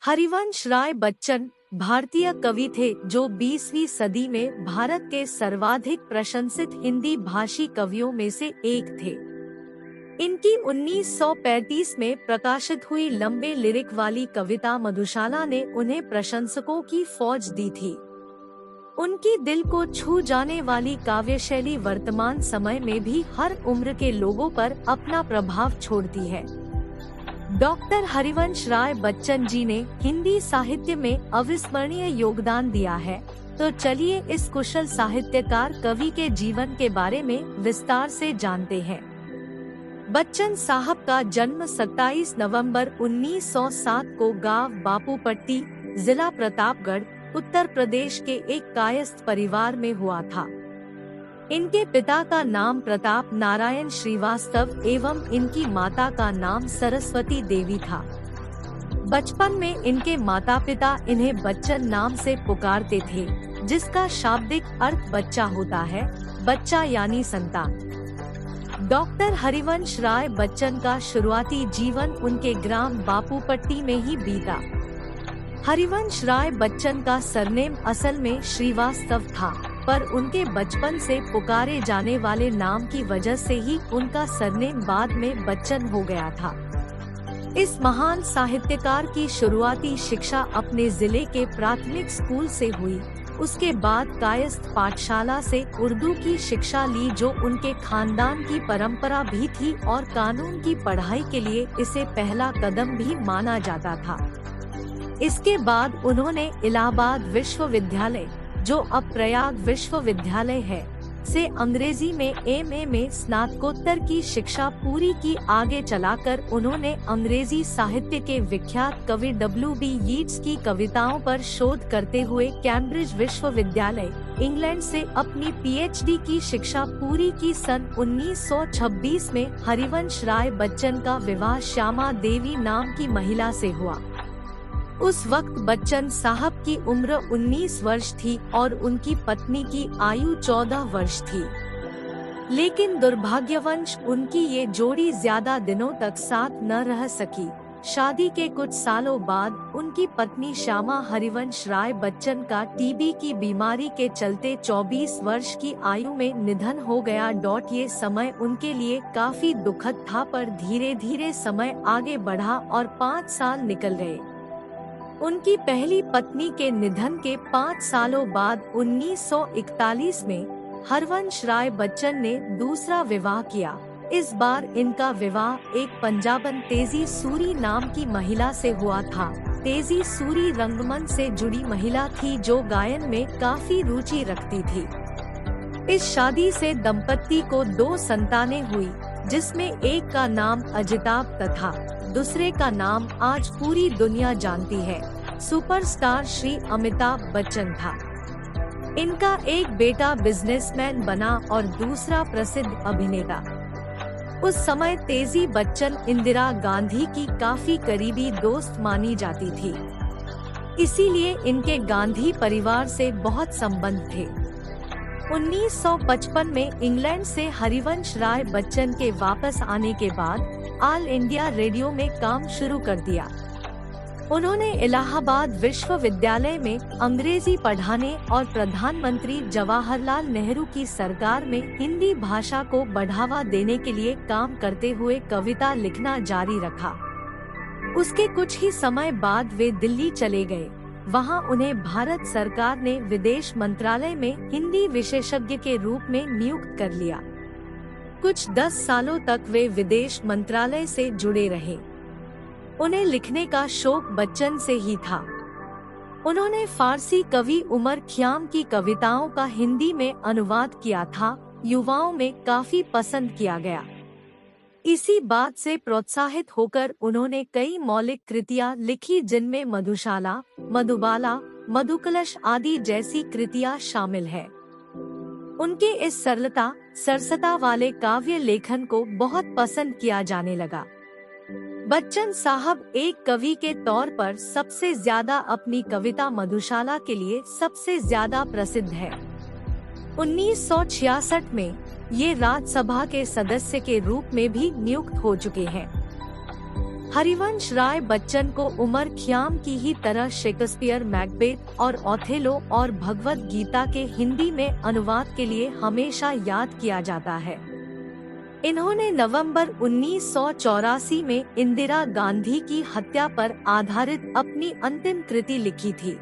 हरिवंश राय बच्चन भारतीय कवि थे जो 20वीं सदी में भारत के सर्वाधिक प्रशंसित हिंदी भाषी कवियों में से एक थे। इनकी 1935 में प्रकाशित हुई लंबे लिरिक वाली कविता मधुशाला ने उन्हें प्रशंसकों की फौज दी थी। उनकी दिल को छू जाने वाली काव्य शैली वर्तमान समय में भी हर उम्र के लोगों पर अपना प्रभाव छोड़ती है। डॉक्टर हरिवंश राय बच्चन जी ने हिंदी साहित्य में अविस्मरणीय योगदान दिया है, तो चलिए इस कुशल साहित्यकार कवि के जीवन के बारे में विस्तार से जानते हैं। बच्चन साहब का जन्म 27 नवंबर 1907 को गांव बापूपट्टी, जिला प्रतापगढ़, उत्तर प्रदेश के एक कायस्थ परिवार में हुआ था। इनके पिता का नाम प्रताप नारायण श्रीवास्तव एवं इनकी माता का नाम सरस्वती देवी था। बचपन में इनके माता पिता इन्हें बच्चन नाम से पुकारते थे, जिसका शाब्दिक अर्थ बच्चा होता है, बच्चा यानी संतान। डॉक्टर हरिवंश राय बच्चन का शुरुआती जीवन उनके ग्राम बापूपट्टी में ही बीता। हरिवंश राय बच्चन का सरनेम असल में श्रीवास्तव था, पर उनके बचपन से पुकारे जाने वाले नाम की वजह से ही उनका सरनेम बाद में बच्चन हो गया था। इस महान साहित्यकार की शुरुआती शिक्षा अपने जिले के प्राथमिक स्कूल से हुई। उसके बाद कायस्थ पाठशाला से उर्दू की शिक्षा ली, जो उनके खानदान की परंपरा भी थी और कानून की पढ़ाई के लिए इसे पहला कदम भी माना जाता था। इसके बाद उन्होंने इलाहाबाद विश्वविद्यालय, जो अब प्रयाग विश्वविद्यालय है, से अंग्रेजी में एमए में स्नातकोत्तर की शिक्षा पूरी की। आगे चलाकर उन्होंने अंग्रेजी साहित्य के विख्यात कवि W.B. यीट्स की कविताओं पर शोध करते हुए कैम्ब्रिज विश्वविद्यालय, इंग्लैंड से अपनी PhD की शिक्षा पूरी की। सन 1926 में हरिवंश राय बच्चन का विवाह श्यामा देवी नाम की महिला से हुआ। उस वक्त बच्चन साहब की उम्र 19 वर्ष थी और उनकी पत्नी की आयु 14 वर्ष थी। लेकिन दुर्भाग्यवश उनकी ये जोड़ी ज्यादा दिनों तक साथ न रह सकी। शादी के कुछ सालों बाद उनकी पत्नी श्यामा हरिवंश राय बच्चन का टीबी की बीमारी के चलते 24 वर्ष की आयु में निधन हो गया। ये समय उनके लिए काफी दुखद था, पर धीरे धीरे समय आगे बढ़ा और 5 साल निकल गए। उनकी पहली पत्नी के निधन के 5 सालों बाद 1941 में हरवंश राय बच्चन ने दूसरा विवाह किया। इस बार इनका विवाह एक पंजाबन तेजी सूरी नाम की महिला से हुआ था। तेजी सूरी रंगमंच से जुड़ी महिला थी जो गायन में काफी रुचि रखती थी। इस शादी से दंपत्ति को 2 संतानें हुई, जिसमें एक का नाम अजिताभ तथा दूसरे का नाम आज पूरी दुनिया जानती है, सुपरस्टार श्री अमिताभ बच्चन था। इनका एक बेटा बिजनेसमैन बना और दूसरा प्रसिद्ध अभिनेता। उस समय तेजी बच्चन इंदिरा गांधी की काफी करीबी दोस्त मानी जाती थी, इसीलिए इनके गांधी परिवार से बहुत संबंध थे। 1955 में इंग्लैंड से हरिवंश राय बच्चन के वापस आने के बाद ऑल इंडिया रेडियो में काम शुरू कर दिया। उन्होंने इलाहाबाद विश्वविद्यालय में अंग्रेजी पढ़ाने और प्रधानमंत्री जवाहरलाल नेहरू की सरकार में हिंदी भाषा को बढ़ावा देने के लिए काम करते हुए कविता लिखना जारी रखा। उसके कुछ ही समय बाद वे दिल्ली चले गए। वहां उन्हें भारत सरकार ने विदेश मंत्रालय में हिंदी विशेषज्ञ के रूप में नियुक्त कर लिया। कुछ 10 सालों तक वे विदेश मंत्रालय से जुड़े रहे। उन्हें लिखने का शौक बच्चन से ही था। उन्होंने फारसी कवि उमर खियाम की कविताओं का हिंदी में अनुवाद किया था, युवाओं में काफी पसंद किया गया। इसी बात से प्रोत्साहित होकर उन्होंने कई मौलिक कृतियां लिखी, जिनमें मधुशाला, मधुबाला, मधुकलश आदि जैसी कृतियां शामिल है। उनके इस सरलता, सरसता वाले काव्य लेखन को बहुत पसंद किया जाने लगा। बच्चन साहब एक कवि के तौर पर सबसे ज्यादा अपनी कविता मधुशाला के लिए सबसे ज्यादा प्रसिद्ध है। 1966 में ये राज्यसभा के सदस्य के रूप में भी नियुक्त हो चुके हैं। हरिवंश राय बच्चन को उमर ख़याम की ही तरह शेक्सपियर, मैकबेथ और ओथेलो और भगवद गीता के हिंदी में अनुवाद के लिए हमेशा याद किया जाता है। इन्होंने नवंबर 1984 में इंदिरा गांधी की हत्या पर आधारित अपनी अंतिम कृति लिखी थी।